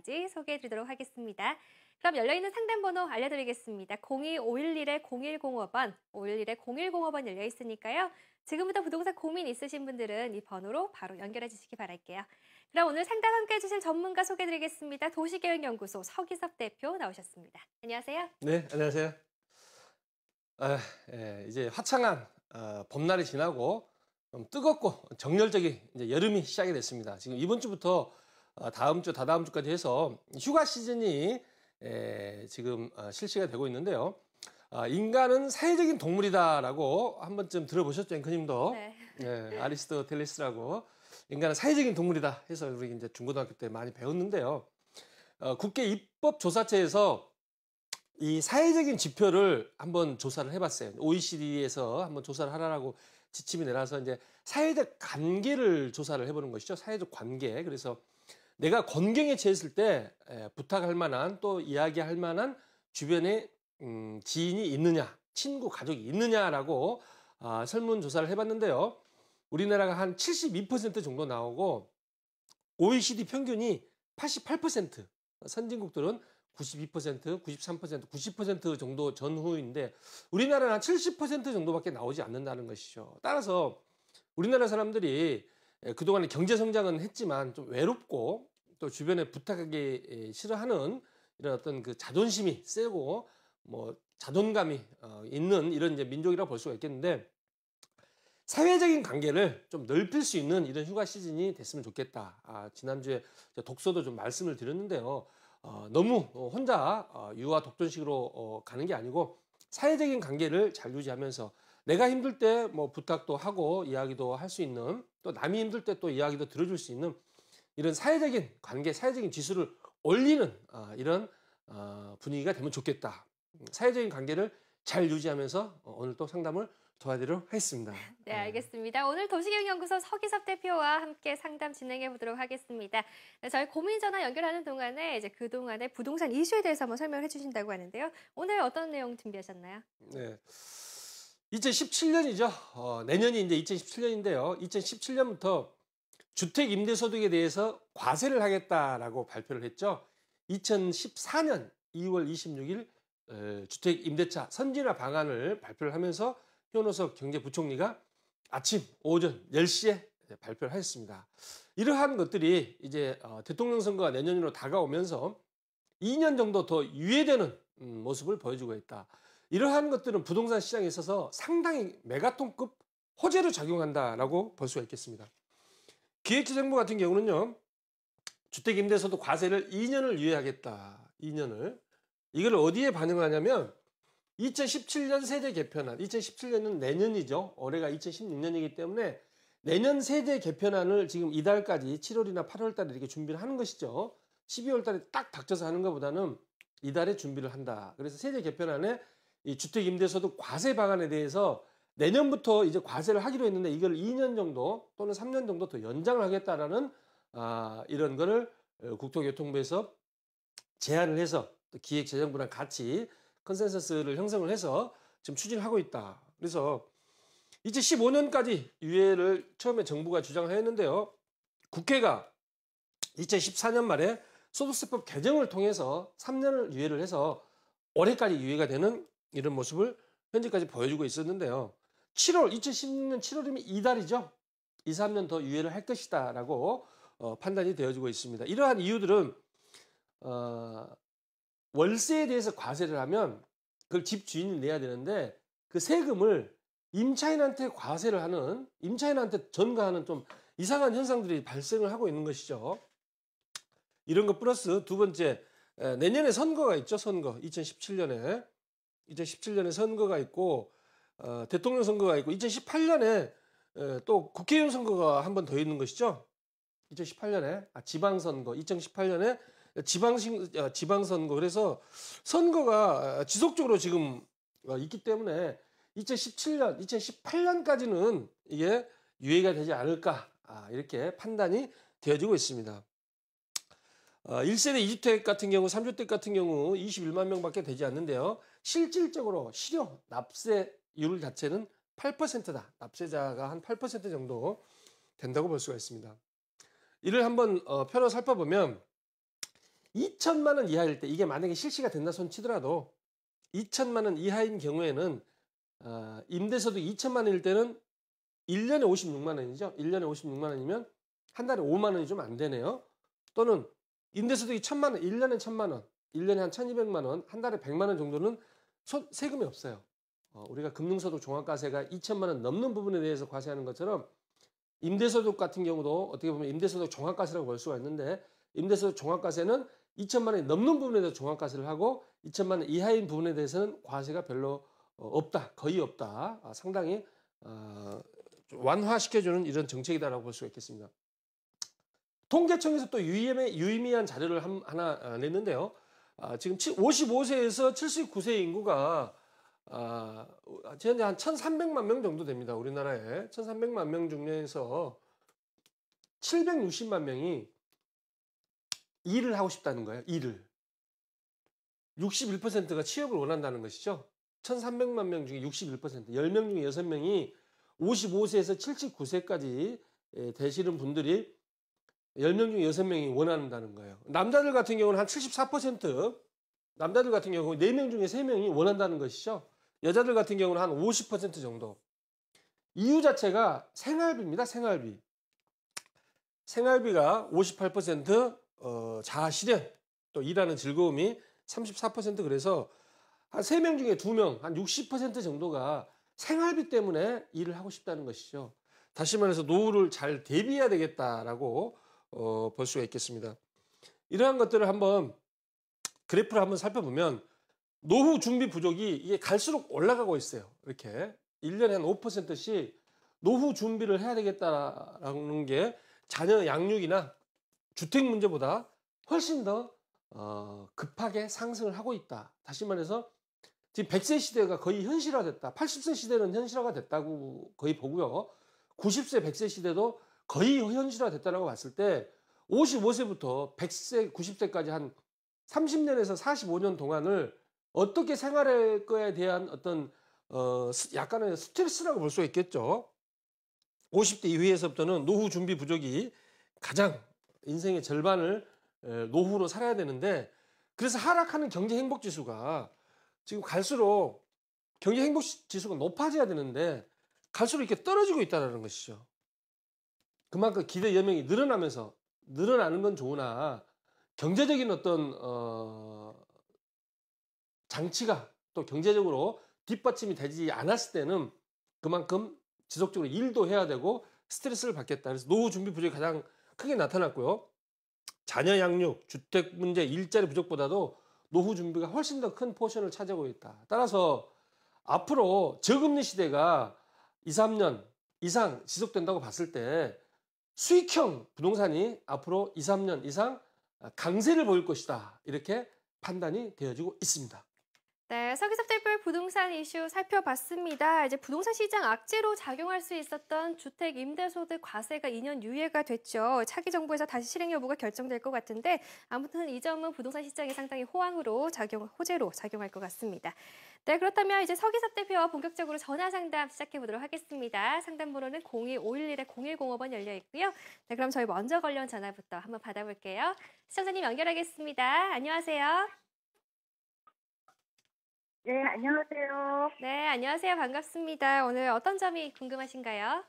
상담까지 소개해드리도록 하겠습니다. 그럼 열려있는 상담번호 알려드리겠습니다. 02-511-0105번, 511-0105번 열려있으니까요. 지금부터 부동산 고민 있으신 분들은 이 번호로 바로 연결해 주시기 바랄게요. 그럼 오늘 상담 함께 해주실 전문가 소개해드리겠습니다. 도시계획연구소 서기섭 대표 나오셨습니다. 안녕하세요. 네, 안녕하세요. 이제 화창한 봄날이 지나고 좀 뜨겁고 정열적인 이제 여름이 시작이 됐습니다. 지금 이번 주부터 다음 주, 다다음 주까지 해서 휴가 시즌이 지금 실시가 되고 있는데요. 인간은 사회적인 동물이다라고 한 번쯤 들어보셨죠, 앵커님도? 네. 네, 아리스토텔레스라고 인간은 사회적인 동물이다 해서 우리 이제 중고등학교 때 많이 배웠는데요. 국회 입법조사처에서 이 사회적인 지표를 한번 조사를 해봤어요. OECD에서 한번 조사를 하라고 지침이 내려서 이제 사회적 관계를 조사를 해보는 것이죠. 사회적 관계. 그래서 내가 곤경에 처했을 때 부탁할 만한 또 이야기할 만한 주변에 지인이 있느냐, 친구, 가족이 있느냐라고 설문조사를 해봤는데요. 우리나라가 한 72% 정도 나오고 OECD 평균이 88%, 선진국들은 92%, 93%, 90% 정도 전후인데 우리나라는 한 70% 정도밖에 나오지 않는다는 것이죠. 따라서 우리나라 사람들이 그동안에 경제 성장은 했지만 좀 외롭고 또 주변에 부탁하기 싫어하는 이런 어떤 그 자존심이 세고 뭐 자존감이 있는 이런 이제 민족이라고 볼 수가 있겠는데 사회적인 관계를 좀 넓힐 수 있는 이런 휴가 시즌이 됐으면 좋겠다. 지난주에 독서도 좀 말씀을 드렸는데요. 너무 혼자 유아 독존식으로 가는 게 아니고 사회적인 관계를 잘 유지하면서 내가 힘들 때 뭐 부탁도 하고 이야기도 할 수 있는 또 남이 힘들 때 또 이야기도 들어줄 수 있는 이런 사회적인 관계, 사회적인 지수를 올리는 이런 분위기가 되면 좋겠다. 사회적인 관계를 잘 유지하면서 오늘 또 상담을 도와드리도록 하겠습니다. 네, 알겠습니다. 오늘 도시계획연구소 서기섭 대표와 함께 상담 진행해 보도록 하겠습니다. 네, 저희 고민 전화 연결하는 동안에 이제 그동안의 부동산 이슈에 대해서 한번 설명을 해주신다고 하는데요. 오늘 어떤 내용 준비하셨나요? 네. 2017년이죠. 내년이 이제 2017년인데요. 2017년부터 주택 임대소득에 대해서 과세를 하겠다라고 발표를 했죠. 2014년 2월 26일 주택 임대차 선진화 방안을 발표를 하면서 현호섭 경제부총리가 아침 오전 10시에 발표를 하였습니다. 이러한 것들이 이제 대통령 선거가 내년으로 다가오면서 2년 정도 더 유예되는 모습을 보여주고 있다. 이러한 것들은 부동산 시장에 있어서 상당히 메가톤급 호재로 작용한다라고 볼 수가 있겠습니다. 기획재정부 같은 경우는요. 주택임대소득 과세를 2년을 유예하겠다. 2년을. 이걸 어디에 반영하냐면 2017년 세제 개편안, 2017년은 내년이죠. 올해가 2016년이기 때문에 내년 세제 개편안을 지금 이달까지 7월이나 8월 달에 이렇게 준비를 하는 것이죠. 12월 달에 딱 닥쳐서 하는 것보다는 이달에 준비를 한다. 그래서 세제 개편안에 이 주택임대소득 과세 방안에 대해서 내년부터 이제 과세를 하기로 했는데 이걸 2년 정도 또는 3년 정도 더 연장을 하겠다라는 이런 거를 국토교통부에서 제안을 해서 또 기획재정부랑 같이 컨센서스를 형성을 해서 지금 추진을 하고 있다. 그래서 2015년까지 유예를 처음에 정부가 주장을 했는데요. 국회가 2014년 말에 소득세법 개정을 통해서 3년을 유예를 해서 올해까지 유예가 되는 이런 모습을 현재까지 보여주고 있었는데요. 2016년 7월이면 이달이죠. 2, 3년 더 유예를 할 것이다 라고 판단이 되어지고 있습니다. 이러한 이유들은 월세에 대해서 과세를 하면 그걸 집주인이 내야 되는데 그 세금을 임차인한테 과세를 하는, 임차인한테 전가하는 좀 이상한 현상들이 발생을 하고 있는 것이죠. 이런 것 플러스 두 번째, 내년에 선거가 있죠. 선거. 2017년에 선거가 있고 대통령 선거가 있고 2018년에 또 국회의원 선거가 한 번 더 있는 것이죠. 2018년에 지방선거, 2018년에 지방선거. 그래서 선거가 지속적으로 지금 있기 때문에 2017년, 2018년까지는 이게 유예가 되지 않을까 이렇게 판단이 되어지고 있습니다. 1세대 2주택 같은 경우, 3주택 같은 경우 21만 명밖에 되지 않는데요. 실질적으로 실효 납세율 자체는 8%다. 납세자가 한 8% 정도 된다고 볼 수가 있습니다. 이를 한번 표로 살펴보면 2천만 원 이하일 때 이게 만약에 실시가 된다 손 치더라도 2천만 원 이하인 경우에는 임대소득 2천만 원일 때는 1년에 56만 원이죠. 1년에 56만 원이면 한 달에 5만 원이 좀 안 되네요. 또는 임대소득이 1천만 원, 1년에 1천만 원, 1년에 한 1,200만 원, 한 달에 100만 원 정도는 세금이 없어요. 우리가 금융소득 종합과세가 2천만 원 넘는 부분에 대해서 과세하는 것처럼 임대소득 같은 경우도 어떻게 보면 임대소득 종합과세라고 볼 수가 있는데 임대소득 종합과세는 2천만 원이 넘는 부분에 대해서 종합과세를 하고 2천만 원 이하인 부분에 대해서는 과세가 별로 없다. 거의 없다. 상당히 좀 완화시켜주는 이런 정책이다라고 볼 수가 있겠습니다. 통계청에서 또 유의미한 자료를 하나 냈는데요. 지금 55세에서 79세 인구가 현재 한 1,300만 명 정도 됩니다. 우리나라에 1,300만 명 중에서 760만 명이 일을 하고 싶다는 거예요. 일을. 61%가 취업을 원한다는 것이죠. 1,300만 명 중에 61%, 10명 중에 6명이 55세에서 79세까지 되시는 분들이 10명 중에 6명이 원한다는 거예요. 남자들 같은 경우는 한 74%, 남자들 같은 경우 4명 중에 3명이 원한다는 것이죠. 여자들 같은 경우는 한 50% 정도. 이유 자체가 생활비입니다. 생활비. 생활비가 58%, 자아실현, 또 일하는 즐거움이 34%. 그래서 한 3명 중에 2명, 한 60% 정도가 생활비 때문에 일을 하고 싶다는 것이죠. 다시 말해서 노후를 잘 대비해야 되겠다라고 볼 수가 있겠습니다. 이러한 것들을 한번 그래프를 한번 살펴보면 노후 준비 부족이 이게 갈수록 올라가고 있어요. 이렇게 1년에 한 5%씩 노후 준비를 해야 되겠다라는 게 자녀 양육이나 주택 문제보다 훨씬 더 급하게 상승을 하고 있다. 다시 말해서 지금 100세 시대가 거의 현실화됐다. 80세 시대는 현실화가 됐다고 거의 보고요. 90세, 100세 시대도 거의 현실화됐다고 봤을 때 55세부터 100세, 90세까지 한 30년에서 45년 동안을 어떻게 생활할 거에 대한 어떤 약간의 스트레스라고 볼 수가 있겠죠. 50대 이후에서부터는 노후 준비 부족이 가장 인생의 절반을 노후로 살아야 되는데 그래서 하락하는 경제 행복 지수가 지금 갈수록 경제 행복 지수가 높아져야 되는데 갈수록 이렇게 떨어지고 있다는 것이죠. 그만큼 기대 여명이 늘어나면서 늘어나는 건 좋으나 경제적인 어떤 장치가 또 경제적으로 뒷받침이 되지 않았을 때는 그만큼 지속적으로 일도 해야 되고 스트레스를 받겠다. 그래서 노후 준비 부족이 가장 크게 나타났고요. 자녀 양육, 주택 문제, 일자리 부족보다도 노후 준비가 훨씬 더 큰 포션을 차지하고 있다. 따라서 앞으로 저금리 시대가 2, 3년 이상 지속된다고 봤을 때 수익형 부동산이 앞으로 2, 3년 이상 강세를 보일 것이다. 이렇게 판단이 되어지고 있습니다. 네, 서기섭대별 부동산 이슈 살펴봤습니다. 이제 부동산 시장 악재로 작용할 수 있었던 주택 임대소득 과세가 2년 유예가 됐죠. 차기 정부에서 다시 실행 여부가 결정될 것 같은데 아무튼 이 점은 부동산 시장에 상당히 호재로 작용할 것 같습니다. 네, 그렇다면 이제 서기섭 대표와 본격적으로 전화 상담 시작해 보도록 하겠습니다. 상담 번호는 02-511-0105번 열려 있고요. 네, 그럼 저희 먼저 걸려온 전화부터 한번 받아볼게요. 시청자님 연결하겠습니다. 안녕하세요. 네, 안녕하세요. 네, 안녕하세요. 반갑습니다. 오늘 어떤 점이 궁금하신가요?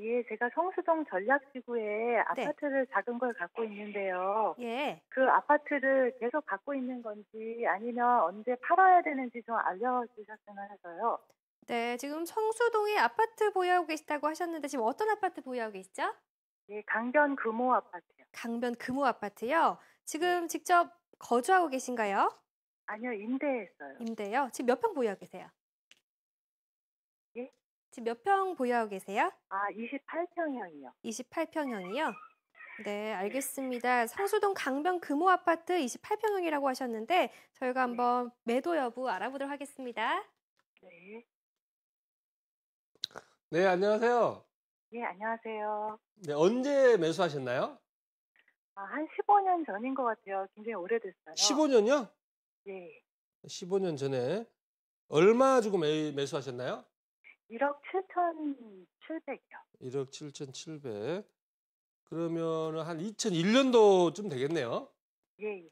예, 제가 성수동 전략지구에 아파트를 작은 걸 갖고 있는데요. 예. 그 아파트를 계속 갖고 있는 건지 아니면 언제 팔아야 되는지 좀 알려주셨으면 해서요. 네, 지금 성수동에 아파트 보유하고 계시다고 하셨는데 지금 어떤 아파트 보유하고 계시죠? 예, 강변 금호 아파트요. 강변 금호 아파트요. 지금 직접 거주하고 계신가요? 아니요, 임대했어요. 임대요. 지금 몇 평 보유하고 계세요? 예? 지금 몇 평 보유하고 계세요? 28평형이요. 28평형이요? 네, 알겠습니다. 성수동 강변 금호 아파트 28평형이라고 하셨는데 저희가 한번 매도 여부 알아보도록 하겠습니다. 네. 네, 안녕하세요. 예, 안녕하세요. 네, 언제 매수하셨나요? 한 15년 전인 것 같아요. 굉장히 오래됐어요. 15년요? 예. 15년 전에 얼마 주고 매수하셨나요? 1억 7,700이요. 1억 7,700. 그러면 한 2001년도쯤 되겠네요. 예,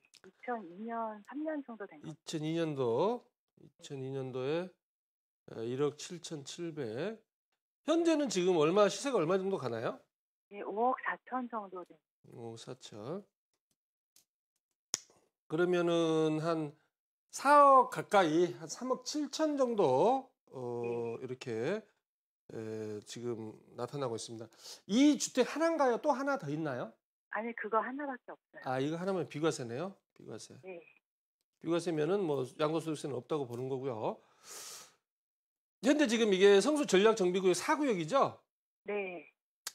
2002년, 3년 정도 된 것. 2002년도에 1억 7,700. 현재는 지금 시세가 얼마 정도 가나요? 예, 5억 4천 정도 된. 5억 4천. 그러면은 한 4억 가까이, 한 3억 7천 정도 예. 이렇게 지금 나타나고 있습니다. 이 주택 하나인가요? 또 하나 더 있나요? 아니, 그거 하나밖에 없어요. 아, 이거 하나면 비과세네요. 비과세. 예, 비과세면은 뭐 양도소득세는 없다고 보는 거고요. 현재 지금 이게 성수 전략정비구역 4구역이죠? 네,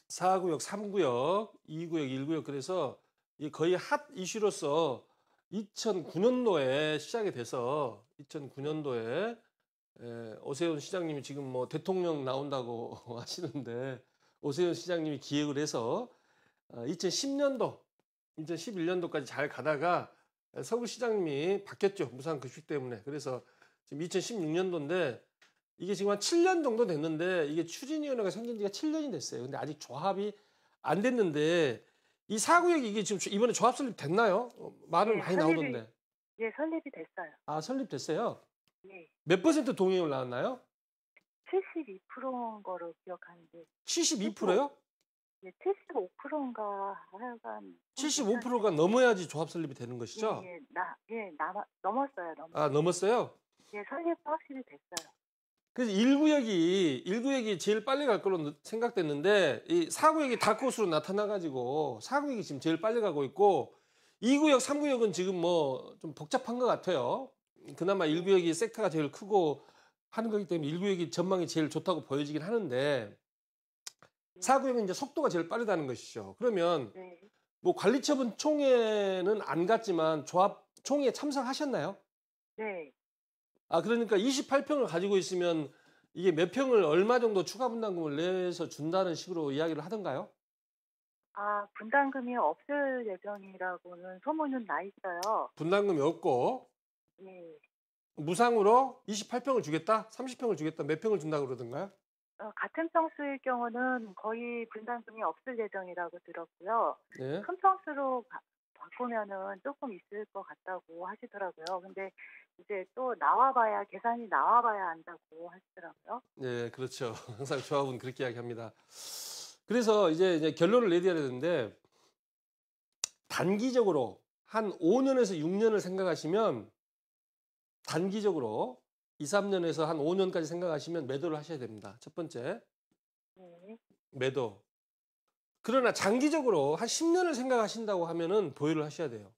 4구역, 3구역, 2구역, 1구역. 그래서 이 거의 핫 이슈로서 2009년도에 시작이 돼서 2009년도에 오세훈 시장님이 지금 뭐 대통령 나온다고 하시는데 오세훈 시장님이 기획을 해서 2010년도, 2011년도까지 잘 가다가 서울시장님이 바뀌었죠. 무상급식 때문에. 그래서 지금 2016년도인데 이게 지금 한 7년 정도 됐는데 이게 추진위원회가 생긴 지가 7년이 됐어요. 근데 아직 조합이 안 됐는데 이 4구역이 이게 지금 이번에 조합 설립 됐나요? 말은 예, 많이 나오던데. 예, 설립이 됐어요. 아, 설립됐어요? 예, 몇 퍼센트 동의율 나왔나요? 72%인 거로 기억하는데, 72%요? 예, 75%인가 하여간. 75%가 넘어야지 조합 설립이 되는 것이죠? 예, 넘었어요, 아, 넘었어요? 예, 설립 확실히 됐어요. 그래서 1구역이 제일 빨리 갈 걸로 생각됐는데 이 4구역이 다크호스로 나타나가지고 4구역이 지금 제일 빨리 가고 있고 2구역, 3구역은 지금 뭐 좀 복잡한 것 같아요. 그나마 1구역이 섹터가 제일 크고 하는 거기 때문에 1구역이 전망이 제일 좋다고 보여지긴 하는데 4구역은 이제 속도가 제일 빠르다는 것이죠. 그러면 네, 뭐 관리처분 총회는 안 갔지만 조합 총회에 참석하셨나요? 네. 아, 그러니까 28평을 가지고 있으면 이게 몇 평을 얼마 정도 추가 분담금을 내서 준다는 식으로 이야기를 하던가요? 아, 분담금이 없을 예정이라고는 소문은 나 있어요. 분담금이 없고 예. 무상으로 28평을 주겠다? 30평을 주겠다? 몇 평을 준다고 그러던가요? 같은 평수일 경우는 거의 분담금이 없을 예정이라고 들었고요. 네. 큰 평수로 바꾸면은 조금 있을 것 같다고 하시더라고요. 근데 이제 또 계산이 나와봐야 안다고 하시더라고요. 네, 그렇죠. 항상 조합은 그렇게 이야기합니다. 그래서 이제 결론을 내려야 되는데 단기적으로 한 5년에서 6년을 생각하시면 단기적으로 2, 3년에서 한 5년까지 생각하시면 매도를 하셔야 됩니다. 첫 번째, 네. 매도. 그러나 장기적으로 한 10년을 생각하신다고 하면은 보유를 하셔야 돼요.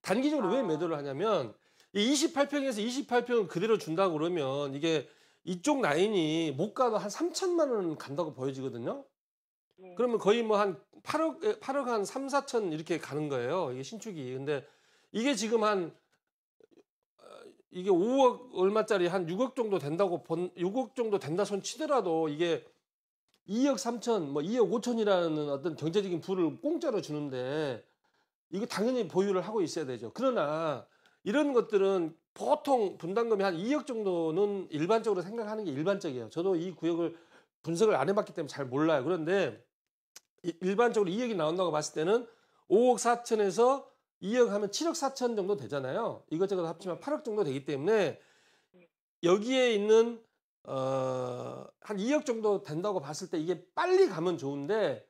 단기적으로 왜 매도를 하냐면 이 28평에서 28평을 그대로 준다고 그러면 이게 이쪽 라인이 못 가도 한 3천만 원 간다고 보여지거든요. 네. 그러면 거의 뭐 한 8억 한 3, 4천 이렇게 가는 거예요. 이게 신축이. 근데 이게 지금 이게 5억 얼마짜리 한 6억 정도 된다고 6억 정도 된다 손 치더라도 이게 2억 3천, 뭐 2억 5천이라는 어떤 경제적인 부를 공짜로 주는데 이거 당연히 보유를 하고 있어야 되죠. 그러나 이런 것들은 보통 분담금이 한 2억 정도는 일반적으로 생각하는 게 일반적이에요. 저도 이 구역을 분석을 안 해봤기 때문에 잘 몰라요. 그런데 일반적으로 2억이 나온다고 봤을 때는 5억 4천에서 2억 하면 7억 4천 정도 되잖아요. 이것저것 합치면 8억 정도 되기 때문에 여기에 있는 한 2억 정도 된다고 봤을 때 이게 빨리 가면 좋은데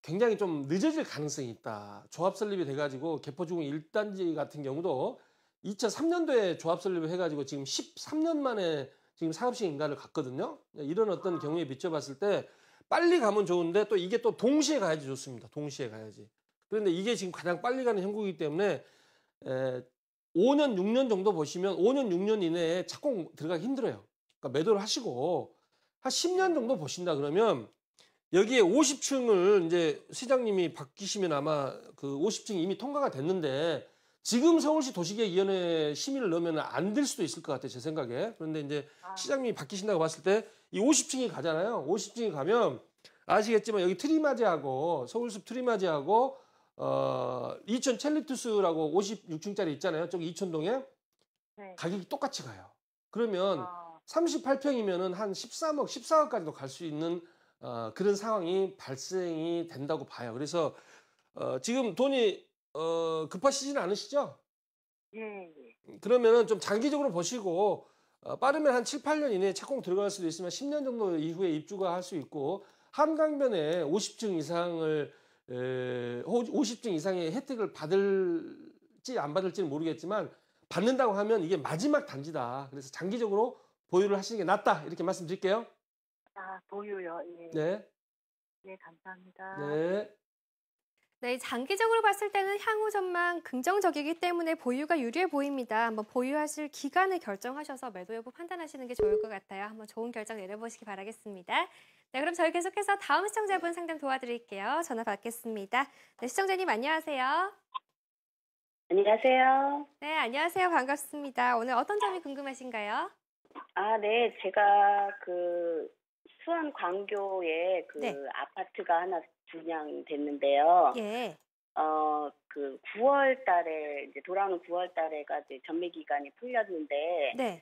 굉장히 좀 늦어질 가능성이 있다. 조합 설립이 돼가지고 개포주공 1단지 같은 경우도 2003년도에 조합 설립을 해가지고 지금 13년 만에 지금 사업식 인가를 갔거든요. 이런 어떤 경우에 비춰봤을 때 빨리 가면 좋은데 또 이게 또 동시에 가야지 좋습니다. 동시에 가야지. 그런데 이게 지금 가장 빨리 가는 형국이기 때문에 5년, 6년 정도 보시면 5년, 6년 이내에 착공 들어가기 힘들어요. 그러니까 매도를 하시고 한 10년 정도 보신다 그러면 여기에 50층을 이제 시장님이 바뀌시면 아마 그 50층이 이미 통과가 됐는데 지금 서울시 도시계획위원회 심의를 넣으면 안 될 수도 있을 것 같아요. 제 생각에. 그런데 이제 시장님이 바뀌신다고 봤을 때 이 50층이 가잖아요. 50층이 가면 아시겠지만 여기 트리마지하고 서울숲 트리마지하고 이천 첼리투스라고 56층짜리 있잖아요. 저기 이천동에 네. 가격이 똑같이 가요. 그러면 38평이면은 한 13억, 14억까지도 갈 수 있는 그런 상황이 발생이 된다고 봐요. 그래서 지금 돈이 급하시진 않으시죠? 예, 예. 그러면은 좀 장기적으로 보시고 빠르면 한 7, 8년 이내에 착공 들어갈 수도 있으면 10년 정도 이후에 입주가 할 수 있고 한강변에 50층 이상을 50층 이상의 혜택을 받을지 안 받을지는 모르겠지만 받는다고 하면 이게 마지막 단지다. 그래서 장기적으로 보유를 하시는 게 낫다. 이렇게 말씀드릴게요. 아, 보유요. 예. 네. 예, 감사합니다. 네. 네, 장기적으로 봤을 때는 향후 전망 긍정적이기 때문에 보유가 유리해 보입니다. 한번 보유하실 기간을 결정하셔서 매도 여부 판단하시는 게 좋을 것 같아요. 한번 좋은 결정 내려보시기 바라겠습니다. 네, 그럼 저희 계속해서 다음 시청자분 상담 도와드릴게요. 전화 받겠습니다. 네, 시청자님 안녕하세요. 안녕하세요. 네, 안녕하세요. 반갑습니다. 오늘 어떤 점이 궁금하신가요? 아, 네. 제가 수원 광교에 네. 아파트가 하나 분양됐는데요. 예. 9월 달에, 이제 돌아오는 9월 달에가 이제 전매 기간이 풀렸는데, 네.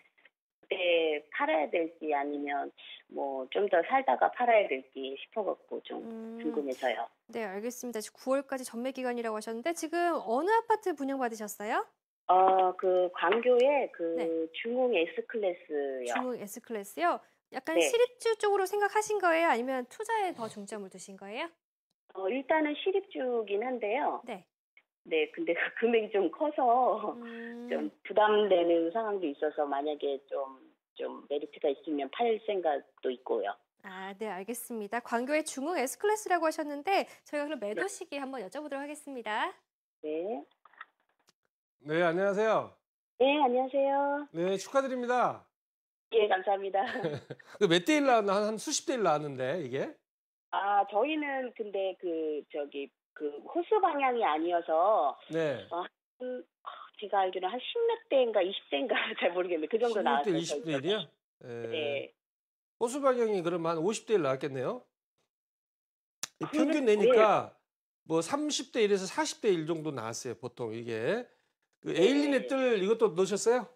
그때 팔아야 될지 아니면 뭐 좀 더 살다가 팔아야 될지 싶어갖고 좀 궁금해서요. 네, 알겠습니다. 지금 9월까지 전매 기간이라고 하셨는데 지금 어느 아파트 분양받으셨어요? 광교에 네. 중흥 S클래스요. 중흥 S클래스요? 약간 네. 실입주 쪽으로 생각하신 거예요? 아니면 투자에 더 중점을 두신 거예요? 일단은 실입주긴 한데요. 네. 네, 근데 그 금액이 좀 커서 좀 부담되는 상황도 있어서 만약에 좀 메리트가 있으면 팔 생각도 있고요. 아, 네, 알겠습니다. 광교의 중흥 S클래스라고 하셨는데 저희가 그럼 매도 시기 한번 여쭤보도록 하겠습니다. 네. 네, 안녕하세요. 네, 안녕하세요. 네, 축하드립니다. 예, 감사합니다. 몇 대 1 나왔나? 한 수십 대 1 나왔는데, 이게? 아, 저희는 근데 호수 방향이 아니어서 네. 제가 알기로는 한 10몇 대인가 20대인가 잘 모르겠는데 그 정도 16대, 나왔어요. 20대 1이요? 네. 호수 방향이 그러면 한 50대 1 나왔겠네요. 이 그러면- 평균 내니까 뭐 30대 1에서 40대 1 정도 나왔어요, 보통 이게. 그 에일린의 뜰 이것도 넣으셨어요?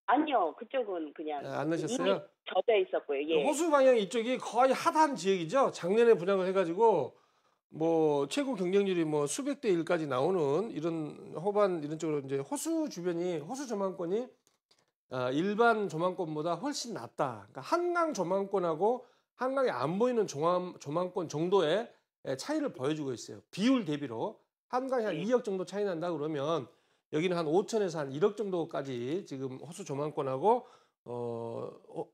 아니요, 그쪽은 그냥 안 넣으셨어요? 이미 젖어 있었고요. 예. 호수 방향 이쪽이 거의 핫한 지역이죠. 작년에 분양을 해가지고 뭐 최고 경쟁률이 뭐 수백 대 1까지 나오는 이런 호반 이런 쪽으로 이제 호수 주변이 호수 조망권이 일반 조망권보다 훨씬 낫다. 그러니까 한강 조망권하고 한강이 안 보이는 조망권 정도의 차이를 보여주고 있어요. 비율 대비로 한강이 한 2억 정도 차이 난다 그러면 여기는 한 5천에서 한 1억 정도까지 지금 호수 조망권하고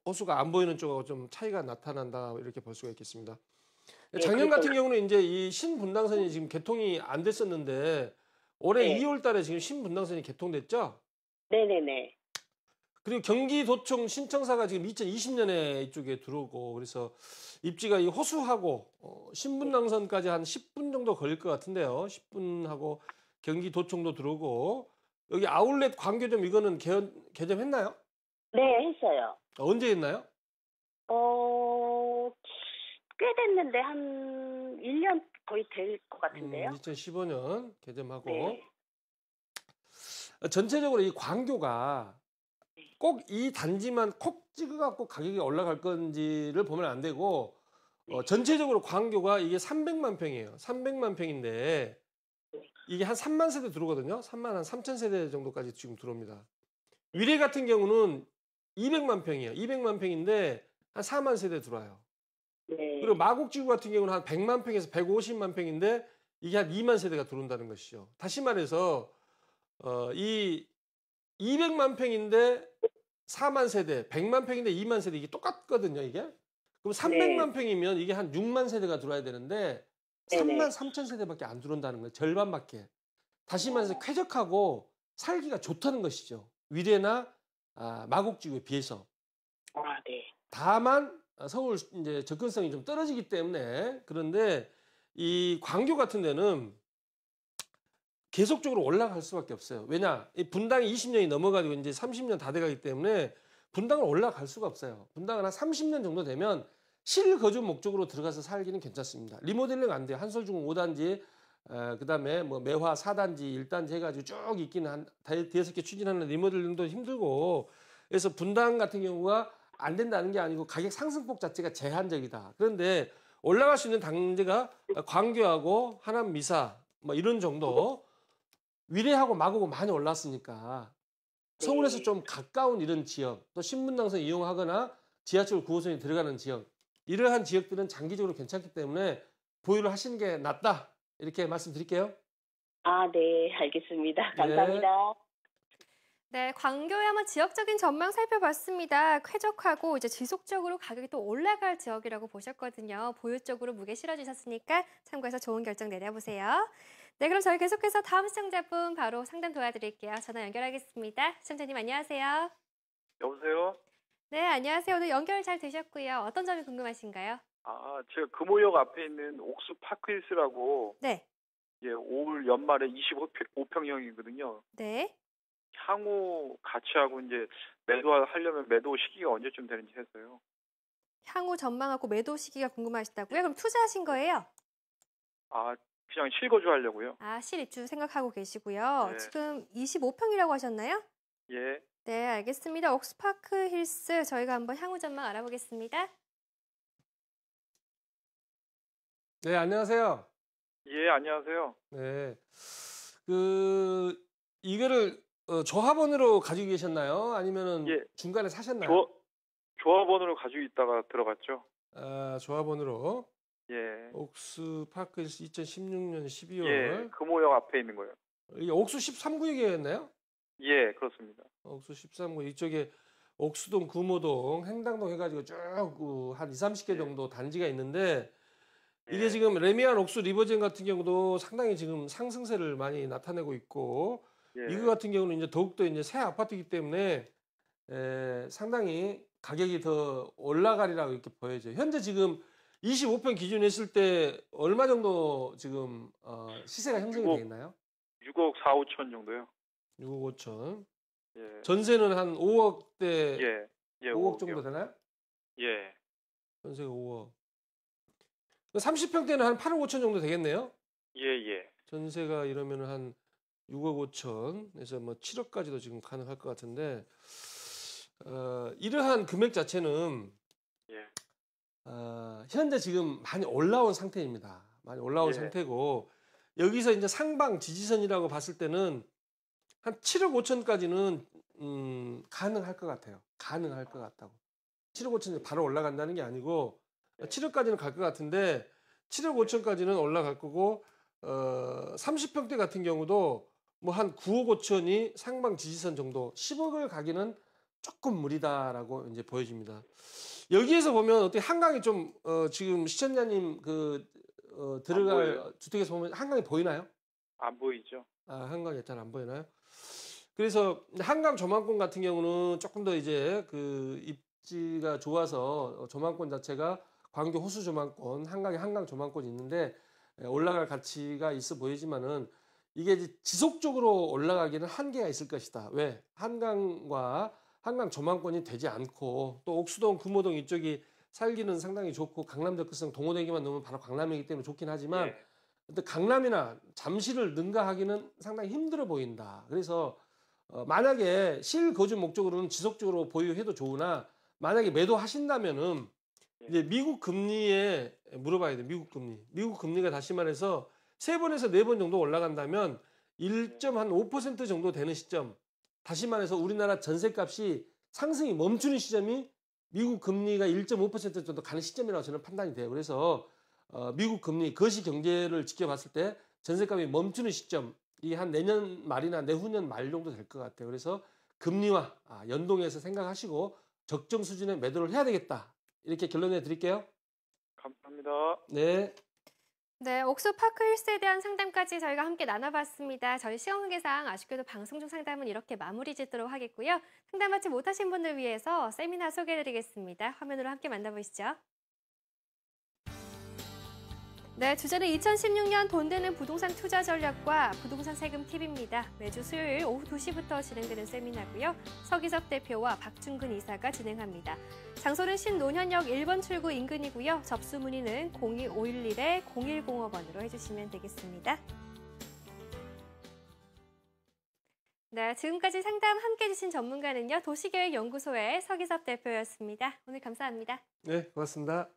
호수가 안 보이는 쪽하고 좀 차이가 나타난다 이렇게 볼 수가 있겠습니다. 네, 작년 그래서- 같은 경우는 이제 이 신분당선이 지금 개통이 안 됐었는데 올해 네. 2월 달에 지금 신분당선이 개통됐죠? 네네네. 그리고 경기도청 신청사가 지금 2020년에 이쪽에 들어오고 그래서 입지가 이 호수하고 신분당선까지 한 10분 정도 걸릴 것 같은데요. 10분 하고 경기도청도 들어오고 여기 아울렛 광교점 이거는 개점했나요? 네, 했어요. 언제 했나요? 꽤 됐는데 한 1년 거의 될 것 같은데요. 2015년 개점하고 네. 전체적으로 이 광교가 꼭 이 단지만 콕 찍어갖고 가격이 올라갈 건지를 보면 안 되고 전체적으로 광교가 이게 300만 평이에요. 300만 평인데 이게 한 3만 세대 들어오거든요. 3만 한 3천 세대 정도까지 지금 들어옵니다. 위례 같은 경우는 200만 평이에요. 200만 평인데 한 4만 세대 들어와요. 네. 그리고 마곡지구 같은 경우는 한 100만 평에서 150만 평인데 이게 한 2만 세대가 들어온다는 것이죠. 다시 말해서 이 200만 평인데 4만 세대, 100만 평인데 2만 세대 이게 똑같거든요, 이게. 그럼 300만 평이면 이게 한 6만 세대가 들어와야 되는데 3만 3천 세대밖에 안 들어온다는 거예요. 절반밖에. 다시 말해서 쾌적하고 살기가 좋다는 것이죠. 위례나 마곡지구에 비해서. 아, 네. 다만 서울 이제 접근성이 좀 떨어지기 때문에 그런데 이 광교 같은 데는 계속적으로 올라갈 수밖에 없어요. 왜냐? 이 분당이 20년이 넘어가지고 이제 30년 다 돼가기 때문에 분당은 올라갈 수가 없어요. 분당은 한 30년 정도 되면 실거주 목적으로 들어가서 살기는 괜찮습니다. 리모델링 안 돼요. 한솔중 5단지, 그다음에 뭐 매화 4단지, 1단지 해가지고 쭉 있기는 한 대여섯 개 추진하는 리모델링도 힘들고 그래서 분당 같은 경우가 안 된다는 게 아니고 가격 상승폭 자체가 제한적이다. 그런데 올라갈 수 있는 단지가 광교하고 하남 미사 뭐 이런 정도 위례하고 마곡은 많이 올랐으니까 서울에서 네. 좀 가까운 이런 지역, 또 신분당선 이용하거나 지하철 9호선이 들어가는 지역, 이러한 지역들은 장기적으로 괜찮기 때문에 보유를 하시는 게 낫다. 이렇게 말씀드릴게요. 아, 네, 알겠습니다. 네. 감사합니다. 네, 광교의 한번 지역적인 전망 살펴봤습니다. 쾌적하고 이제 지속적으로 가격이 또 올라갈 지역이라고 보셨거든요. 보유 쪽으로 무게 실어주셨으니까 참고해서 좋은 결정 내려보세요. 네, 그럼 저희 계속해서 다음 시청자분 바로 상담 도와드릴게요. 전화 연결하겠습니다. 시청자님 안녕하세요. 여보세요? 네, 안녕하세요. 오늘 연결 잘 되셨고요. 어떤 점이 궁금하신가요? 제가 금호역 앞에 있는 옥수 파크힐스라고, 네, 올 연말에 25평형이거든요. 네. 향후 가치하고 이제 매도하려면 매도 시기가 언제쯤 되는지 해서요. 향후 전망하고 매도 시기가 궁금하시다고요? 그럼 투자하신 거예요? 그냥 실거주 하려고요. 아, 실입주 생각하고 계시고요. 네. 지금 25평이라고 하셨나요? 예, 네, 알겠습니다. 옥스파크 힐스 저희가 한번 향후 전망 알아보겠습니다. 네, 안녕하세요. 예, 안녕하세요. 네. 이거를 조합원으로 가지고 계셨나요? 아니면은 예. 중간에 사셨나요? 조합원으로 가지고 있다가 들어갔죠. 조합원으로. 예, 옥수 파크힐스 2016년 12월. 예, 금호역 앞에 있는 거예요. 이게 옥수 13구역이었나요? 예, 그렇습니다. 옥수 13구 이쪽에 옥수동, 구모동, 행당동 해가지고 쭉 한 20, 30개 정도 단지가 있는데 이게 예. 지금 레미안 옥수 리버젠 같은 경우도 상당히 지금 상승세를 많이 나타내고 있고 예, 이거 같은 경우는 이제 더욱더 이제 새 아파트이기 때문에 상당히 가격이 더 올라가리라고 이렇게 보여져요. 현재 지금 25평 기준 했을 때 얼마 정도 지금 시세가 형성이 되어 있나요? 6억 4, 5천 정도요. 6억 5천. 예, 전세는 한 5억대, 예, 5억 5억이요. 정도 되나요? 예, 전세가 5억. 30평대는 한 8억 5천 정도 되겠네요. 예, 예. 전세가 이러면 한 6억 5천에서 뭐 7억까지도 지금 가능할 것 같은데 이러한 금액 자체는 예. 현재 지금 많이 올라온 상태입니다. 많이 올라온 예. 상태고 여기서 이제 상방 지지선이라고 봤을 때는 한 7억 5천까지는 가능할 것 같아요. 가능할 것 같다고. 7억 5천이 바로 올라간다는 게 아니고 7억까지는 갈 것 같은데 7억 5천까지는 올라갈 거고 30평대 같은 경우도 뭐 한 9억 5천이 상방 지지선 정도 10억을 가기는 조금 무리다라고 이제 보여집니다. 여기에서 보면 어떻게 한강이 좀 지금 시청자님 들어갈 보여요. 주택에서 보면 한강이 보이나요? 안 보이죠? 한강이 잘 안 보이나요? 그래서 한강 조망권 같은 경우는 조금 더 이제 그 입지가 좋아서 조망권 자체가 광교 호수 조망권, 한강에 한강 조망권이 있는데 올라갈 가치가 있어 보이지만은 이게 이제 지속적으로 올라가기는 한계가 있을 것이다. 왜? 한강과 한강 조망권이 되지 않고 또 옥수동, 구모동 이쪽이 살기는 상당히 좋고 강남 접근성 동호대교만 넘으면 바로 강남이기 때문에 좋긴 하지만 예. 근데 강남이나 잠실을 능가하기는 상당히 힘들어 보인다. 그래서 만약에 실거주 목적으로는 지속적으로 보유해도 좋으나 만약에 매도하신다면은 이제 미국 금리에 물어봐야 돼. 미국 금리. 미국 금리가 다시 말해서 3번에서 4번 정도 올라간다면 1.5% 정도 되는 시점. 다시 말해서 우리나라 전세값이 상승이 멈추는 시점이 미국 금리가 1.5% 정도 가는 시점이라고 저는 판단이 돼요. 그래서 미국 금리, 거시 경제를 지켜봤을 때 전세값이 멈추는 시점, 이 한 내년 말이나 내후년 말 정도 될 것 같아요. 그래서 금리와 연동해서 생각하시고 적정 수준의 매도를 해야 되겠다. 이렇게 결론내 드릴게요. 감사합니다. 네. 네, 옥수파크 힐스에 대한 상담까지 저희가 함께 나눠봤습니다. 저희 시간 관계상 아쉽게도 방송 중 상담은 이렇게 마무리 짓도록 하겠고요. 상담 받지 못하신 분들 위해서 세미나 소개해드리겠습니다. 화면으로 함께 만나보시죠. 네, 주제는 2016년 돈 되는 부동산 투자 전략과 부동산 세금 팁입니다. 매주 수요일 오후 2시부터 진행되는 세미나고요. 서기섭 대표와 박준근 이사가 진행합니다. 장소는 신논현역 1번 출구 인근이고요. 접수 문의는 02-511-0105번으로 해주시면 되겠습니다. 네, 지금까지 상담 함께 해주신 전문가는요. 도시계획연구소의 서기섭 대표였습니다. 오늘 감사합니다. 네, 고맙습니다.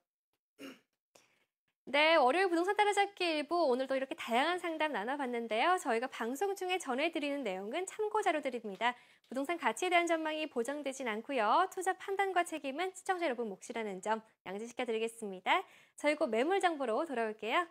네, 월요일 부동산 따라잡기 일부 오늘도 이렇게 다양한 상담 나눠봤는데요. 저희가 방송 중에 전해드리는 내용은 참고 자료들입니다. 부동산 가치에 대한 전망이 보장되진 않고요. 투자 판단과 책임은 시청자 여러분 몫이라는 점 양지시켜드리겠습니다. 저희 곧 매물 정보로 돌아올게요.